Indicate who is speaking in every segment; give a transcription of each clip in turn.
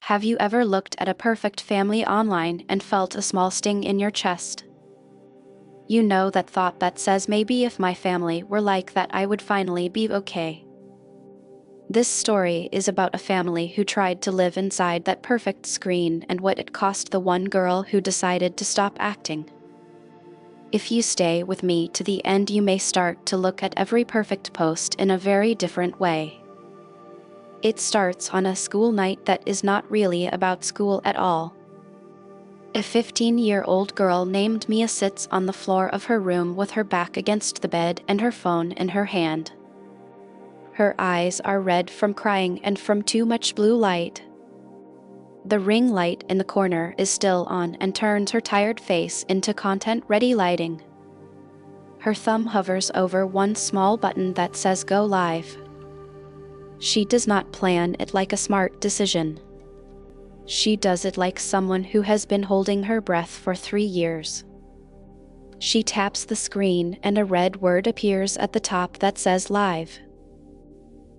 Speaker 1: Have you ever looked at a perfect family online and felt a small sting in your chest? You know, that thought that says, maybe if my family were like that, I would finally be okay. This story is about a family who tried to live inside that perfect screen and what it cost the one girl who decided to stop acting. If you stay with me to the end, you may start to look at every perfect post in a very different way. It starts on a school night that is not really about school at all. A 15-year-old girl named Mia sits on the floor of her room with her back against the bed and her phone in her hand. Her eyes are red from crying and from too much blue light. The ring light in the corner is still on and turns her tired face into content-ready lighting. Her thumb hovers over one small button that says "Go Live." She does not plan it like a smart decision. She does it like someone who has been holding her breath for 3 years. She taps the screen and a red word appears at the top that says "Live."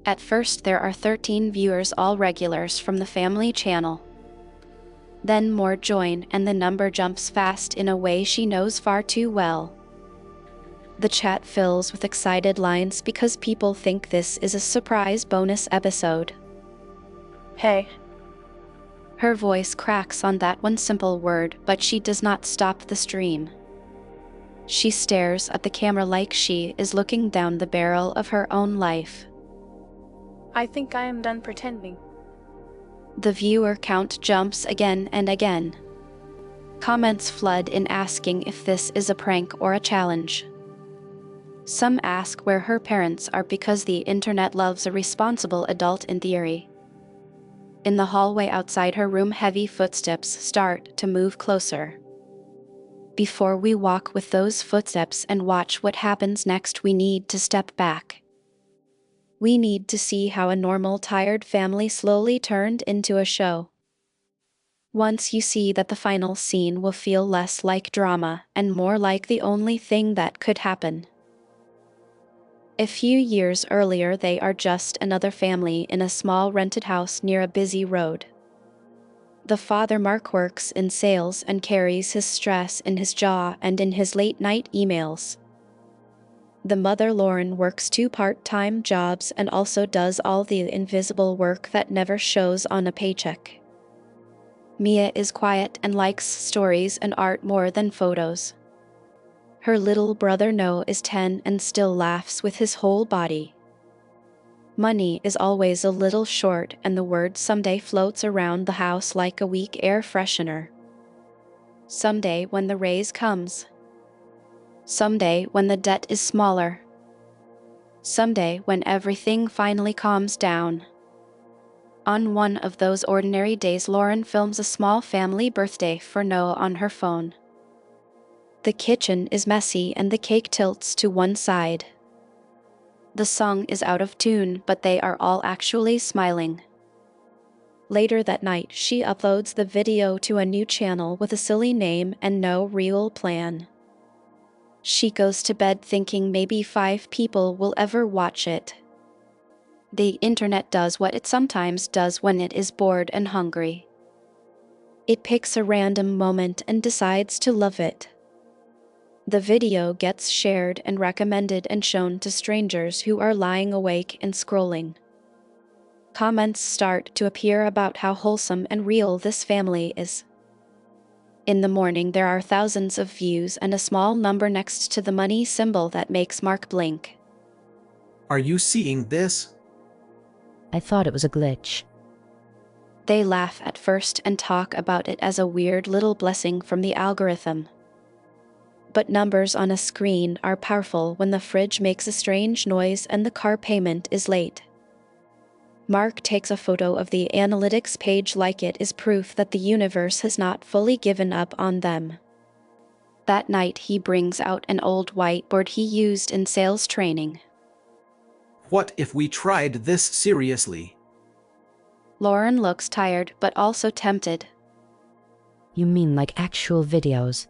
Speaker 1: At first there are 13 viewers, all regulars from the family channel. Then more join and the number jumps fast in a way she knows far too well. The chat fills with excited lines because people think this is a surprise bonus episode.
Speaker 2: Hey.
Speaker 1: Her voice cracks on that one simple word, but she does not stop the stream. She stares at the camera like she is looking down the barrel of her own life.
Speaker 2: I think I am done pretending.
Speaker 1: The viewer count jumps again and again. Comments flood in asking if this is a prank or a challenge. Some ask where her parents are because the internet loves a responsible adult in theory. In the hallway outside her room, heavy footsteps start to move closer. Before we walk with those footsteps and watch what happens next, we need to step back. We need to see how a normal, tired family slowly turned into a show. Once you see that, the final scene will feel less like drama and more like the only thing that could happen. A few years earlier, they are just another family in a small rented house near a busy road. The father, Mark, works in sales and carries his stress in his jaw and in his late-night emails. The mother, Lauren, works 2 part-time jobs and also does all the invisible work that never shows on a paycheck. Mia is quiet and likes stories and art more than photos. Her little brother, Noah, is 10 and still laughs with his whole body. Money is always a little short and the word "someday" floats around the house like a weak air freshener. Someday when the raise comes. Someday when the debt is smaller. Someday when everything finally calms down. On one of those ordinary days, Lauren films a small family birthday for Noah on her phone. The kitchen is messy and the cake tilts to one side. The song is out of tune, but they are all actually smiling. Later that night, she uploads the video to a new channel with a silly name and no real plan. She goes to bed thinking maybe 5 people will ever watch it. The internet does what it sometimes does when it is bored and hungry. It picks a random moment and decides to love it. The video gets shared and recommended and shown to strangers who are lying awake and scrolling. Comments start to appear about how wholesome and real this family is. In the morning, there are thousands of views and a small number next to the money symbol that makes Mark blink.
Speaker 3: Are you seeing this?
Speaker 4: I thought it was a glitch.
Speaker 1: They laugh at first and talk about it as a weird little blessing from the algorithm. But numbers on a screen are powerful when the fridge makes a strange noise and the car payment is late. Mark takes a photo of the analytics page like it is proof that the universe has not fully given up on them. That night, he brings out an old whiteboard he used in sales training.
Speaker 3: What if we tried this seriously?
Speaker 1: Lauren looks tired but also tempted.
Speaker 4: You mean like actual videos?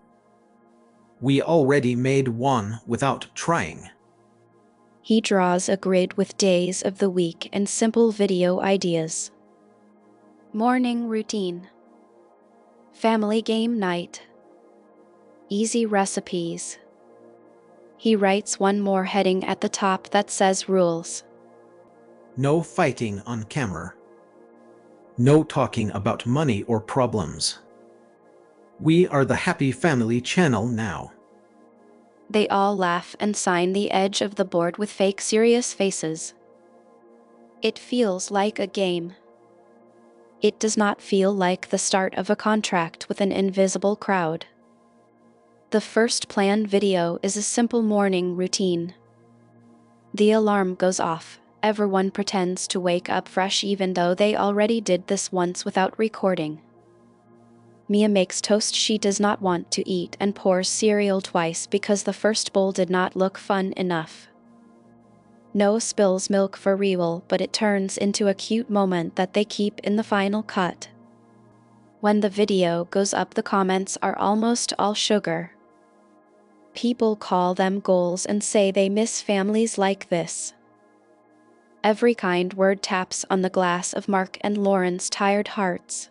Speaker 3: We already made one without trying.
Speaker 1: He draws a grid with days of the week and simple video ideas. Morning routine. Family game night. Easy recipes. He writes one more heading at the top that says rules.
Speaker 3: No fighting on camera. No talking about money or problems. We are the Happy Family channel now.
Speaker 1: They all laugh and sign the edge of the board with fake serious faces. It feels like a game. It does not feel like the start of a contract with an invisible crowd. The first planned video is a simple morning routine. The alarm goes off. Everyone pretends to wake up fresh even though they already did this once without recording. Mia makes toast she does not want to eat and pours cereal twice because the first bowl did not look fun enough. Noah spills milk for real, but it turns into a cute moment that they keep in the final cut. When the video goes up, the comments are almost all sugar. People call them goals and say they miss families like this. Every kind word taps on the glass of Mark and Lauren's tired hearts.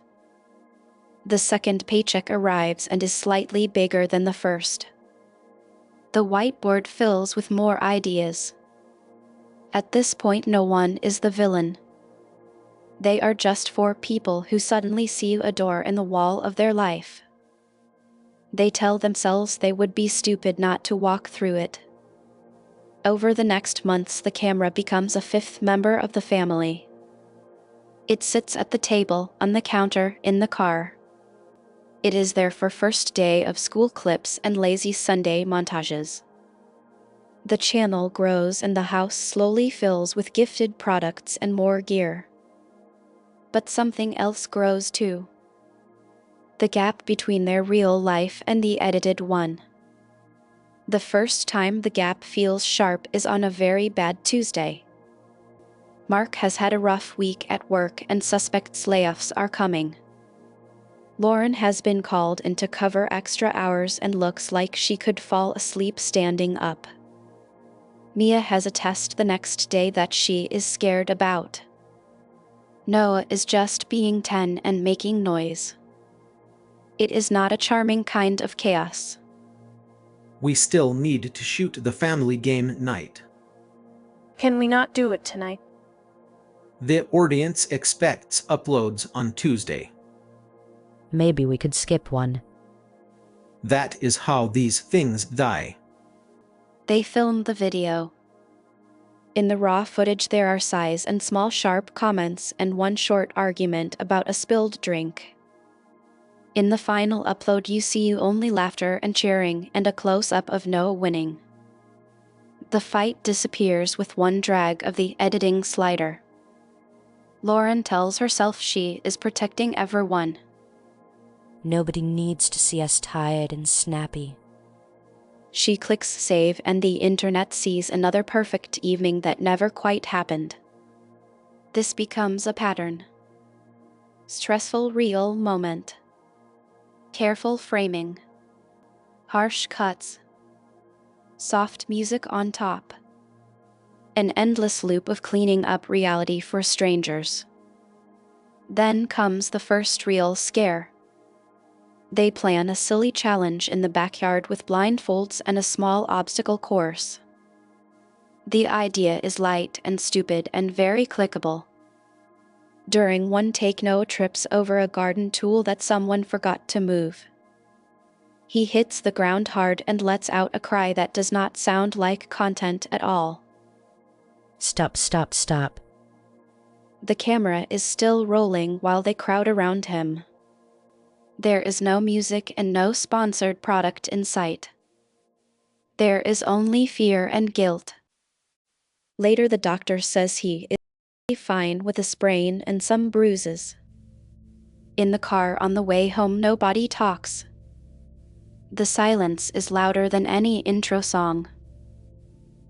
Speaker 1: The second paycheck arrives and is slightly bigger than the first. The whiteboard fills with more ideas. At this point, no one is the villain. They are just four people who suddenly see a door in the wall of their life. They tell themselves they would be stupid not to walk through it. Over the next months, the camera becomes a fifth member of the family. It sits at the table, on the counter, in the car. It is there for first day of school clips and lazy Sunday montages. The channel grows and the house slowly fills with gifted products and more gear. But something else grows too. The gap between their real life and the edited one. The first time the gap feels sharp is on a very bad Tuesday. Mark has had a rough week at work and suspects layoffs are coming. Lauren has been called in to cover extra hours and looks like she could fall asleep standing up. Mia has a test the next day that she is scared about. Noah is just being 10 and making noise. It is not a charming kind of chaos.
Speaker 3: We still need to shoot the family game night.
Speaker 2: Can we not do it tonight?
Speaker 3: The audience expects uploads on Tuesday.
Speaker 4: Maybe we could skip one.
Speaker 3: That is how these things die.
Speaker 1: They film the video. In the raw footage there are sighs and small sharp comments and one short argument about a spilled drink. In the final upload you see only laughter and cheering and a close-up of Noah winning. The fight disappears with one drag of the editing slider. Lauren tells herself she is protecting everyone.
Speaker 4: Nobody needs to see us tired and snappy.
Speaker 1: She clicks save and the internet sees another perfect evening that never quite happened. This becomes a pattern. Stressful real moment. Careful framing. Harsh cuts. Soft music on top. An endless loop of cleaning up reality for strangers. Then comes the first real scare. They plan a silly challenge in the backyard with blindfolds and a small obstacle course. The idea is light and stupid and very clickable. During one take, Noah trips over a garden tool that someone forgot to move. He hits the ground hard and lets out a cry that does not sound like content at all.
Speaker 4: Stop, stop, stop.
Speaker 1: The camera is still rolling while they crowd around him. There is no music and no sponsored product in sight. There is only fear and guilt. Later the doctor says he is fine with a sprain and some bruises. In the car on the way home nobody talks. The silence is louder than any intro song.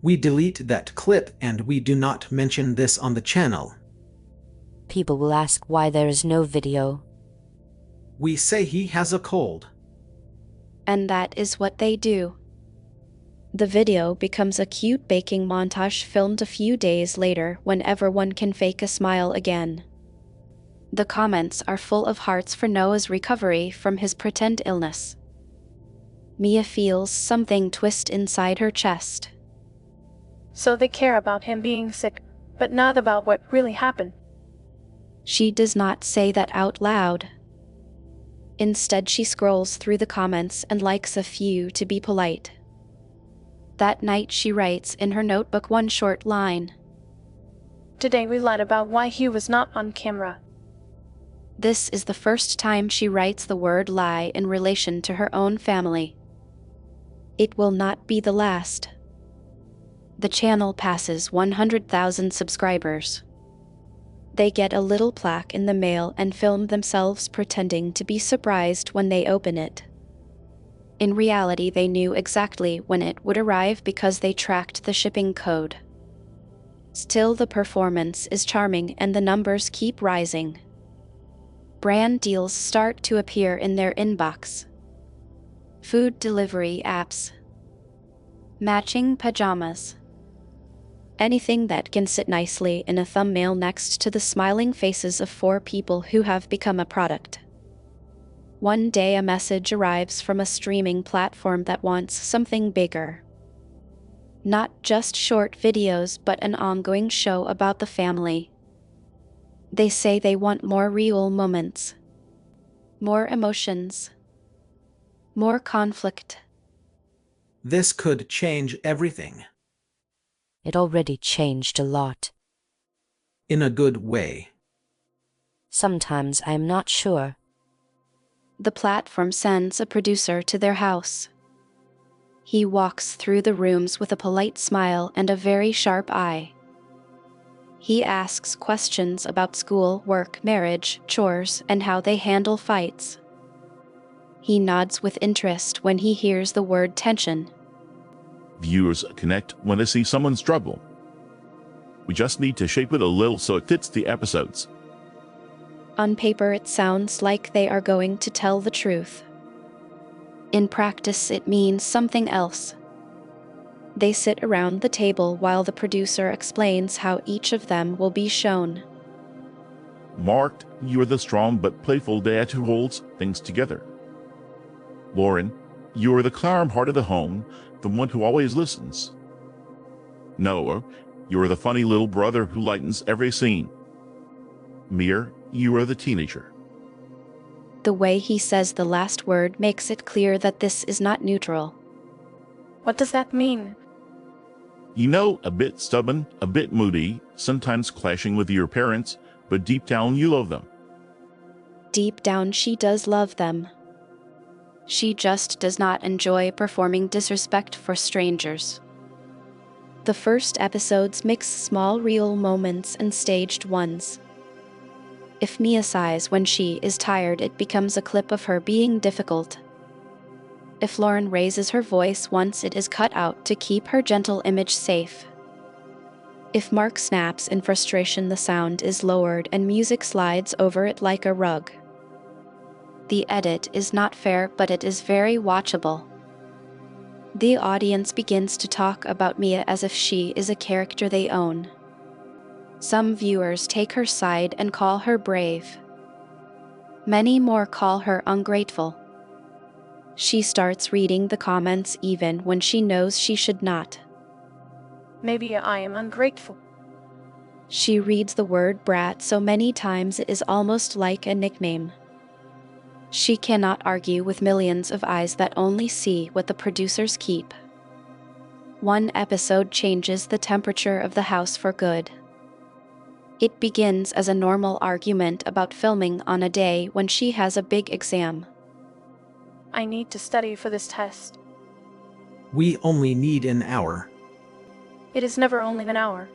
Speaker 3: We delete that clip and we do not mention this on the channel.
Speaker 4: People will ask why there is no video.
Speaker 3: We say he has a cold.
Speaker 1: And that is what they do. The video becomes a cute baking montage filmed a few days later when everyone can fake a smile again. The comments are full of hearts for Noah's recovery from his pretend illness. Mia feels something twist inside her chest.
Speaker 2: So they care about him being sick, but not about what really happened.
Speaker 1: She does not say that out loud. Instead, she scrolls through the comments and likes a few to be polite. That night, she writes in her notebook one short line.
Speaker 2: Today we lied about why he was not on camera.
Speaker 1: This is the first time she writes the word lie in relation to her own family. It will not be the last. The channel passes 100,000 subscribers. They get a little plaque in the mail and film themselves pretending to be surprised when they open it. In reality, they knew exactly when it would arrive because they tracked the shipping code. Still, the performance is charming and the numbers keep rising. Brand deals start to appear in their inbox. Food delivery apps. Matching pajamas. Anything that can sit nicely in a thumbnail next to the smiling faces of 4 people who have become a product. One day a message arrives from a streaming platform that wants something bigger. Not just short videos, but an ongoing show about the family. They say they want more real moments. More emotions. More conflict.
Speaker 3: This could change everything.
Speaker 4: It already changed a lot.
Speaker 3: In a good way.
Speaker 4: Sometimes I am not sure.
Speaker 1: The platform sends a producer to their house. He walks through the rooms with a polite smile and a very sharp eye. He asks questions about school, work, marriage, chores, and how they handle fights. He nods with interest when he hears the word tension.
Speaker 5: Viewers connect when they see someone struggle. We just need to shape it a little so it fits the episodes.
Speaker 1: On paper, it sounds like they are going to tell the truth. In practice, it means something else. They sit around the table while the producer explains how each of them will be shown.
Speaker 5: Mark, you are the strong but playful dad who holds things together. Lauren, you are the calm heart of the home, the one who always listens. Noah, you are the funny little brother who lightens every scene. Mia, you are the teenager.
Speaker 1: The way he says the last word makes it clear that this is not neutral.
Speaker 2: What does that mean?
Speaker 5: You know, a bit stubborn, a bit moody, sometimes clashing with your parents, but deep down you love them.
Speaker 1: Deep down, she does love them. She just does not enjoy performing disrespect for strangers. The first episodes mix small real moments and staged ones. If Mia sighs when she is tired, it becomes a clip of her being difficult. If Lauren raises her voice once, it is cut out to keep her gentle image safe. If Mark snaps in frustration, the sound is lowered and music slides over it like a rug. The edit is not fair, but it is very watchable. The audience begins to talk about Mia as if she is a character they own. Some viewers take her side and call her brave. Many more call her ungrateful. She starts reading the comments even when she knows she should not.
Speaker 2: Maybe I am ungrateful.
Speaker 1: She reads the word brat so many times it is almost like a nickname. She cannot argue with millions of eyes that only see what the producers keep. One episode changes the temperature of the house for good. It begins as a normal argument about filming on a day when she has a big exam.
Speaker 2: I need to study for this test.
Speaker 3: We only need an hour.
Speaker 2: It is never only an hour.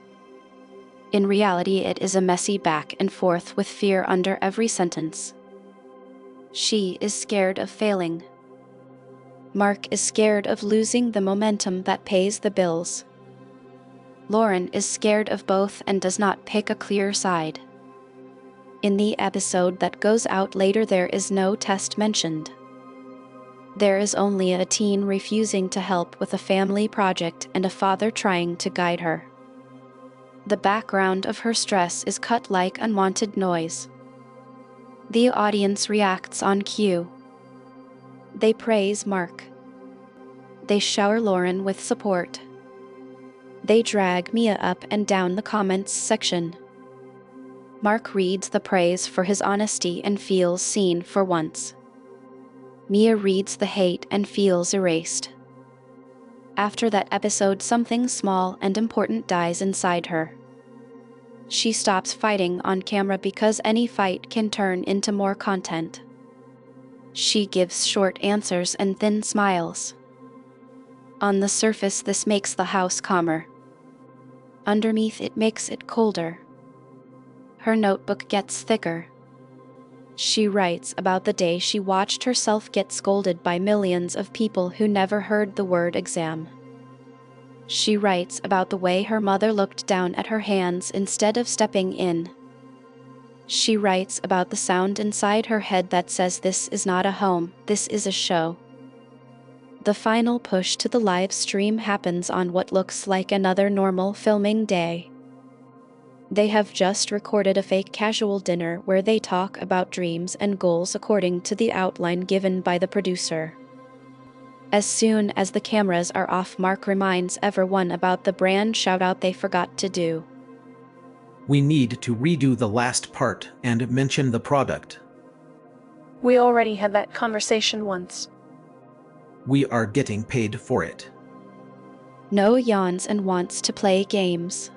Speaker 1: In reality, it is a messy back and forth with fear under every sentence. She is scared of failing. Mark is scared of losing the momentum that pays the bills. Lauren is scared of both and does not pick a clear side. In the episode that goes out later, there is no test mentioned. There is only a teen refusing to help with a family project and a father trying to guide her. The background of her stress is cut like unwanted noise. The audience reacts on cue. They praise Mark. They shower Lauren with support. They drag Mia up and down the comments section. Mark reads the praise for his honesty and feels seen for once. Mia reads the hate and feels erased. After that episode, something small and important dies inside her. She stops fighting on camera because any fight can turn into more content. She gives short answers and thin smiles. On the surface, this makes the house calmer. Underneath, it makes it colder. Her notebook gets thicker. She writes about the day she watched herself get scolded by millions of people who never heard the word exam. She writes about the way her mother looked down at her hands instead of stepping in. She writes about the sound inside her head that says, "This is not a home, this is a show." The final push to the live stream happens on what looks like another normal filming day. They have just recorded a fake casual dinner where they talk about dreams and goals according to the outline given by the producer. As soon as the cameras are off, Mark reminds everyone about the brand shout-out they forgot to do.
Speaker 3: We need to redo the last part and mention the product.
Speaker 2: We already had that conversation once.
Speaker 3: We are getting paid for it.
Speaker 1: No yawns and wants to play games.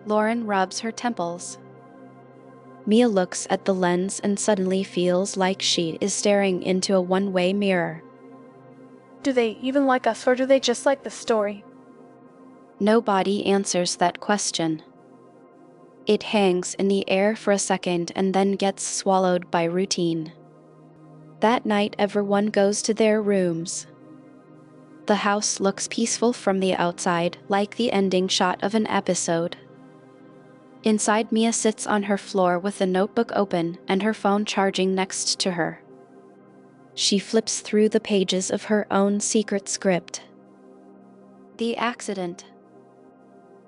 Speaker 1: Lauren rubs her temples. Mia looks at the lens and suddenly feels like she is staring into a one-way mirror.
Speaker 2: Do they even like us, or do they just like the story?
Speaker 1: Nobody answers that question. It hangs in the air for a second and then gets swallowed by routine. That night, everyone goes to their rooms. The house looks peaceful from the outside, like the ending shot of an episode. Inside, Mia sits on her floor with the notebook open and her phone charging next to her. She flips through the pages of her own secret script. The accident.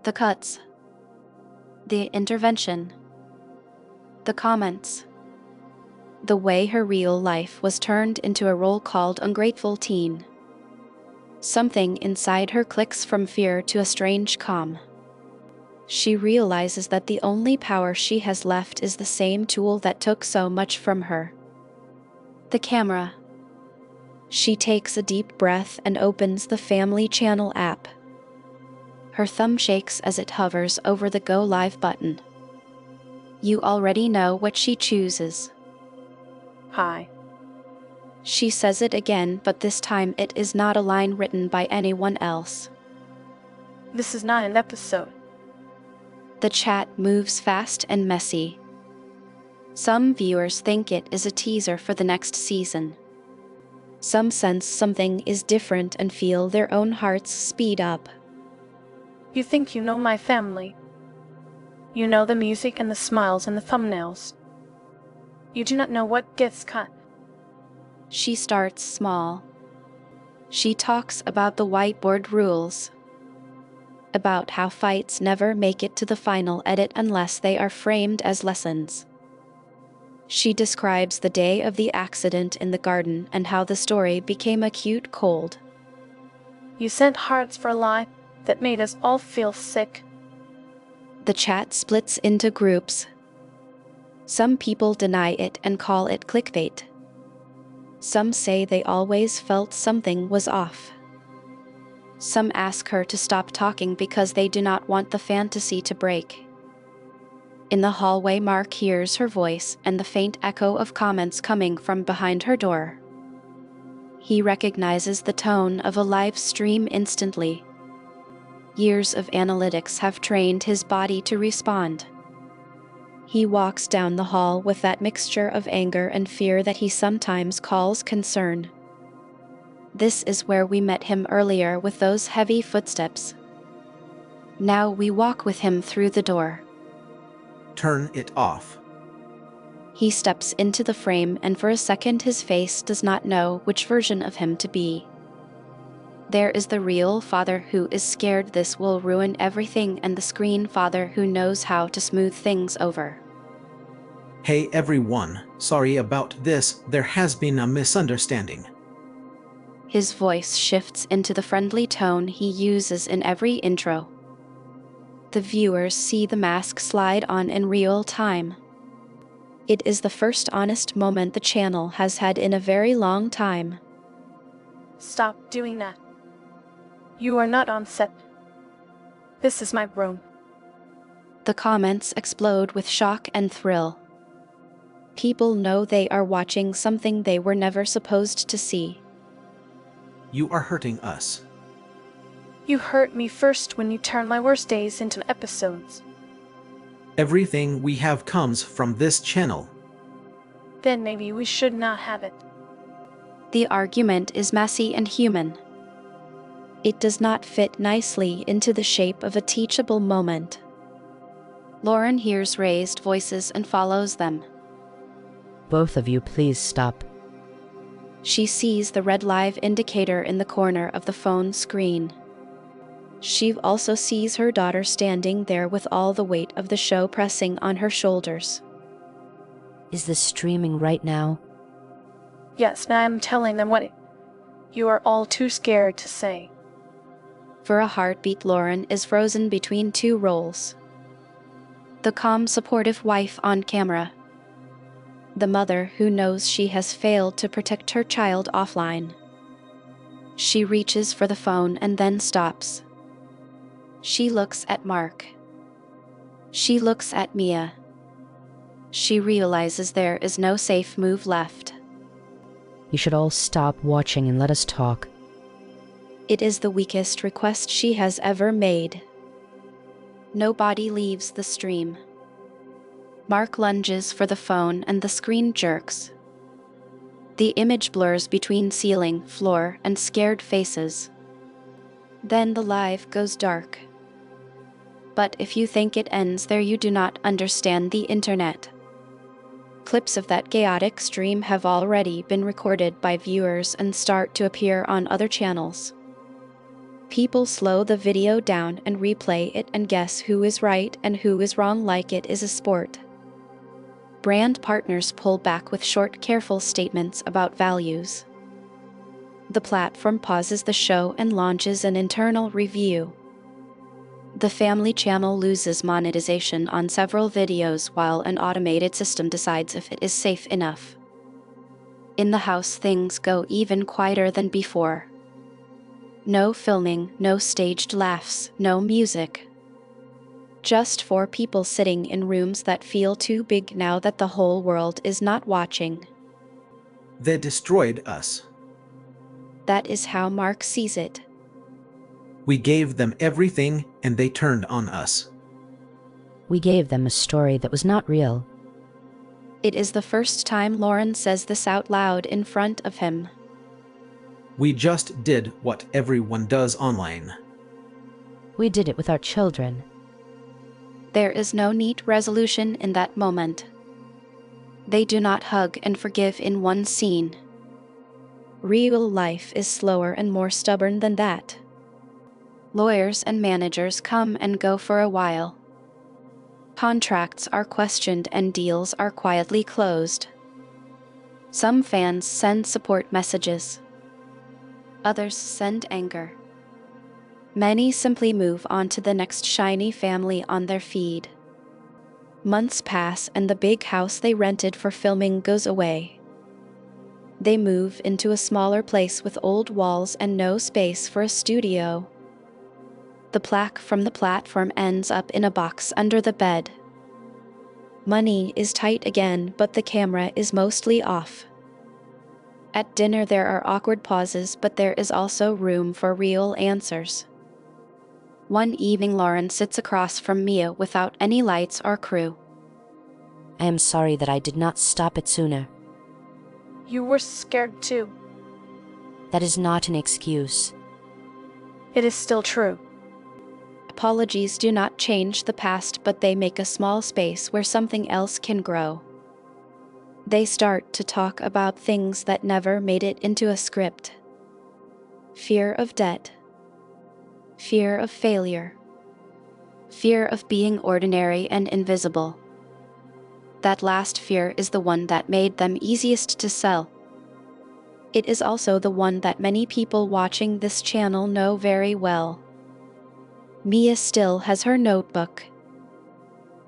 Speaker 1: The cuts. The intervention. The comments. The way her real life was turned into a role called ungrateful teen. Something inside her clicks from fear to a strange calm. She realizes that the only power she has left is the same tool that took so much from her. The camera. She takes a deep breath and opens the Family Channel app. Her thumb shakes as it hovers over the Go Live button. You already know what she chooses.
Speaker 2: Hi.
Speaker 1: She says it again, but this time it is not a line written by anyone else.
Speaker 2: This is not an episode.
Speaker 1: The chat moves fast and messy. Some viewers think it is a teaser for the next season. Some sense something is different and feel their own hearts speed up.
Speaker 2: You think you know my family. You know the music and the smiles and the thumbnails. You do not know what gets cut.
Speaker 1: She starts small. She talks about the whiteboard rules. About how fights never make it to the final edit unless they are framed as lessons. She describes the day of the accident in the garden and how the story became a cute cold.
Speaker 2: You sent hearts for a lie that made us all feel sick.
Speaker 1: The chat splits into groups. Some people deny it and call it clickbait. Some say they always felt something was off. Some ask her to stop talking because they do not want the fantasy to break. In the hallway, Mark hears her voice and the faint echo of comments coming from behind her door. He recognizes the tone of a live stream instantly. Years of analytics have trained his body to respond. He walks down the hall with that mixture of anger and fear that he sometimes calls concern. This is where we met him earlier with those heavy footsteps. Now we walk with him through the door.
Speaker 3: Turn it off.
Speaker 1: He steps into the frame, and for a second his face does not know which version of him to be. There is the real father who is scared this will ruin everything, and the screen father who knows how to smooth things over.
Speaker 3: Hey everyone, sorry about this, there has been a misunderstanding.
Speaker 1: His voice shifts into the friendly tone he uses in every intro. The viewers see the mask slide on in real time. It is the first honest moment the channel has had in a very long time.
Speaker 2: Stop doing that. You are not on set. This is my room.
Speaker 1: The comments explode with shock and thrill. People know they are watching something they were never supposed to see.
Speaker 3: You are hurting us.
Speaker 2: You hurt me first when you turned my worst days into episodes.
Speaker 3: Everything we have comes from this channel.
Speaker 2: Then maybe we should not have it.
Speaker 1: The argument is messy and human. It does not fit nicely into the shape of a teachable moment. Lauren hears raised voices and follows them.
Speaker 4: Both of you, please stop.
Speaker 1: She sees the red live indicator in the corner of the phone screen. She also sees her daughter standing there with all the weight of the show pressing on her shoulders.
Speaker 4: Is this streaming right now?
Speaker 2: Yes, now I'm telling them what you are all too scared to say.
Speaker 1: For a heartbeat, Lauren is frozen between two roles. The calm, supportive wife on camera. The mother who knows she has failed to protect her child offline. She reaches for the phone and then stops. She looks at Mark. She looks at Mia. She realizes there is no safe move left.
Speaker 4: You should all stop watching and let us talk.
Speaker 1: It is the weakest request she has ever made. Nobody leaves the stream. Mark lunges for the phone and the screen jerks. The image blurs between ceiling, floor, and scared faces. Then the live goes dark. But if you think it ends there, you do not understand the internet. Clips of that chaotic stream have already been recorded by viewers and start to appear on other channels. People slow the video down and replay it and guess who is right and who is wrong like it is a sport. Brand partners pull back with short, careful statements about values. The platform pauses the show and launches an internal review. The family channel loses monetization on several videos while an automated system decides if it is safe enough. In the house, things go even quieter than before. No filming, no staged laughs, no music. Just 4 people sitting in rooms that feel too big now that the whole world is not watching.
Speaker 3: They destroyed us.
Speaker 1: That is how Mark sees it.
Speaker 3: We gave them everything and they turned on us.
Speaker 4: We gave them a story that was not real.
Speaker 1: It is the first time Lauren says this out loud in front of him.
Speaker 3: We just did what everyone does online.
Speaker 4: We did it with our children.
Speaker 1: There is no neat resolution in that moment. They do not hug and forgive in one scene. Real life is slower and more stubborn than that. Lawyers and managers come and go for a while. Contracts are questioned and deals are quietly closed. Some fans send support messages. Others send anger. Many simply move on to the next shiny family on their feed. Months pass and the big house they rented for filming goes away. They move into a smaller place with old walls and no space for a studio. The plaque from the platform ends up in a box under the bed. Money is tight again, but the camera is mostly off. At dinner there are awkward pauses, but there is also room for real answers. One evening Lauren sits across from Mia without any lights or crew.
Speaker 4: I am sorry that I did not stop it sooner.
Speaker 2: You were scared too.
Speaker 4: That is not an excuse.
Speaker 2: It is still true.
Speaker 1: Apologies do not change the past, but they make a small space where something else can grow. They start to talk about things that never made it into a script. Fear of debt. Fear of failure. Fear of being ordinary and invisible. That last fear is the one that made them easiest to sell. It is also the one that many people watching this channel know very well. Mia still has her notebook.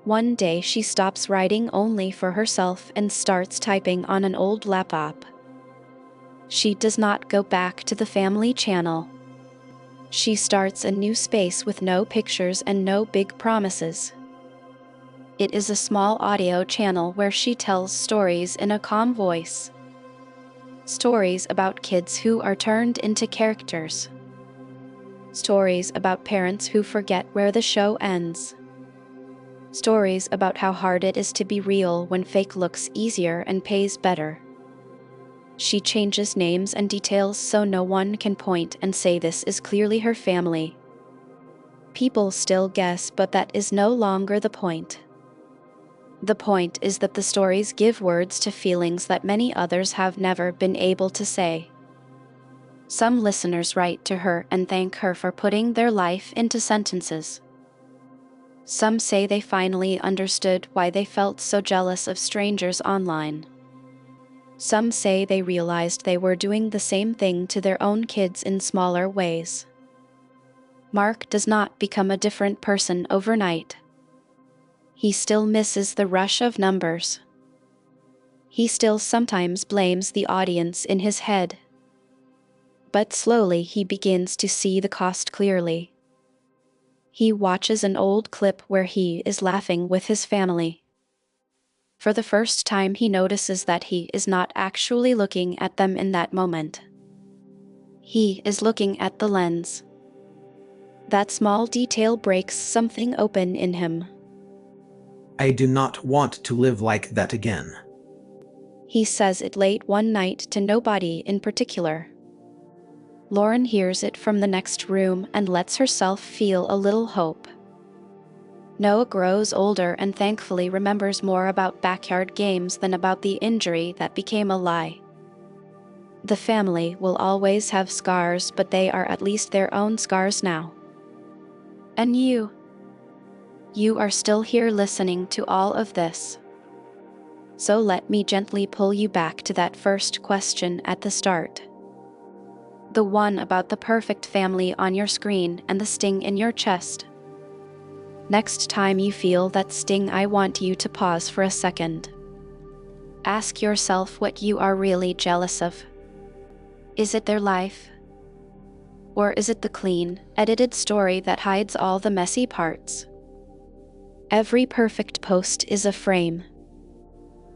Speaker 1: One day she stops writing only for herself and starts typing on an old laptop. She does not go back to the family channel. She starts a new space with no pictures and no big promises. It is a small audio channel where she tells stories in a calm voice. Stories about kids who are turned into characters. Stories about parents who forget where the show ends. Stories about how hard it is to be real when fake looks easier and pays better. She changes names and details so no one can point and say this is clearly her family. People still guess, but that is no longer the point. The point is that the stories give words to feelings that many others have never been able to say. Some listeners write to her and thank her for putting their life into sentences. Some say they finally understood why they felt so jealous of strangers online. Some say they realized they were doing the same thing to their own kids in smaller ways. Mark does not become a different person overnight. He still misses the rush of numbers. He still sometimes blames the audience in his head. But slowly he begins to see the cost clearly. He watches an old clip where he is laughing with his family. For the first time he notices that he is not actually looking at them in that moment. He is looking at the lens. That small detail breaks something open in him.
Speaker 3: I do not want to live like that again.
Speaker 1: He says it late one night to nobody in particular. Lauren hears it from the next room and lets herself feel a little hope. Noah grows older and thankfully remembers more about backyard games than about the injury that became a lie. The family will always have scars, but they are at least their own scars now. And you are still here listening to all of this. So let me gently pull you back to that first question at the start. The one about the perfect family on your screen and the sting in your chest. Next time you feel that sting, I want you to pause for a second. Ask yourself what you are really jealous of. Is it their life? Or is it the clean, edited story that hides all the messy parts? Every perfect post is a frame.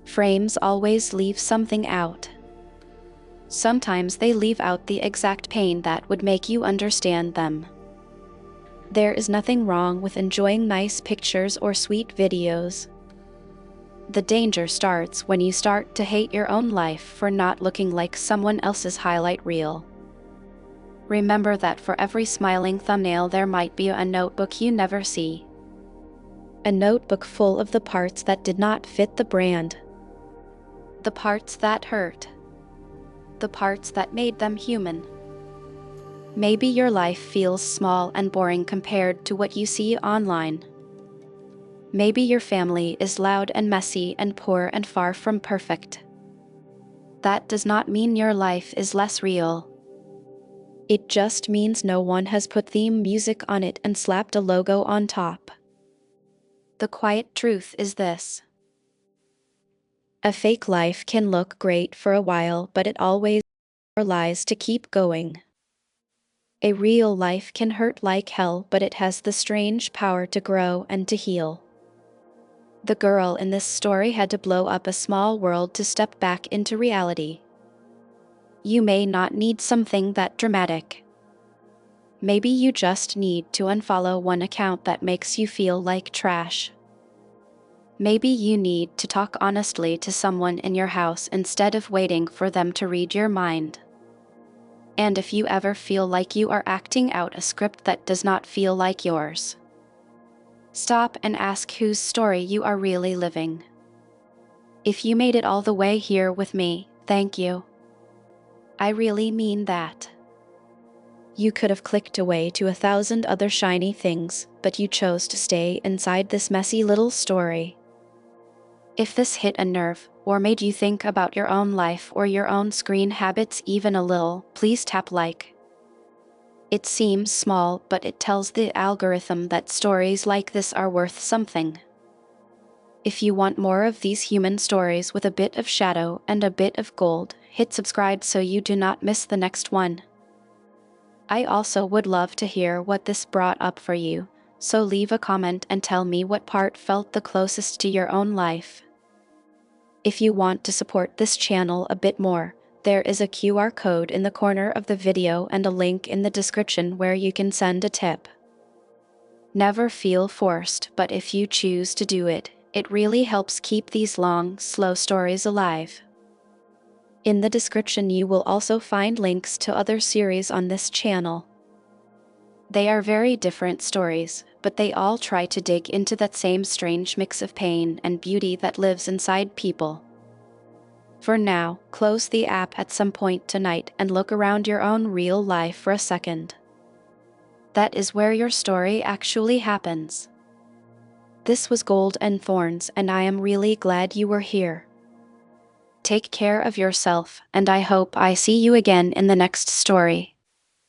Speaker 1: Frames always leave something out. Sometimes they leave out the exact pain that would make you understand them. There is nothing wrong with enjoying nice pictures or sweet videos. The danger starts when you start to hate your own life for not looking like someone else's highlight reel. Remember that for every smiling thumbnail there might be a notebook you never see. A notebook full of the parts that did not fit the brand. The parts that hurt. The parts that made them human. Maybe your life feels small and boring compared to what you see online. Maybe your family is loud and messy and poor and far from perfect. That does not mean your life is less real. It just means no one has put theme music on it and slapped a logo on top. The quiet truth is this. A fake life can look great for a while, but it always lies to keep going. A real life can hurt like hell, but it has the strange power to grow and to heal. The girl in this story had to blow up a small world to step back into reality. You may not need something that dramatic. Maybe you just need to unfollow one account that makes you feel like trash. Maybe you need to talk honestly to someone in your house instead of waiting for them to read your mind. And if you ever feel like you are acting out a script that does not feel like yours, stop and ask whose story you are really living. If you made it all the way here with me, thank you. I really mean that. You could have clicked away to 1,000 other shiny things, but you chose to stay inside this messy little story. If this hit a nerve, or made you think about your own life or your own screen habits even a little, please tap like. It seems small, but it tells the algorithm that stories like this are worth something. If you want more of these human stories with a bit of shadow and a bit of gold, hit subscribe so you do not miss the next one. I also would love to hear what this brought up for you, so leave a comment and tell me what part felt the closest to your own life. If you want to support this channel a bit more, there is a QR code in the corner of the video and a link in the description where you can send a tip. Never feel forced, but if you choose to do it, it really helps keep these long, slow stories alive. In the description you will also find links to other series on this channel. They are very different stories, but they all try to dig into that same strange mix of pain and beauty that lives inside people. For now, close the app at some point tonight and look around your own real life for a second. That is where your story actually happens. This was Gold and Thorns, and I am really glad you were here. Take care of yourself, and I hope I see you again in the next story.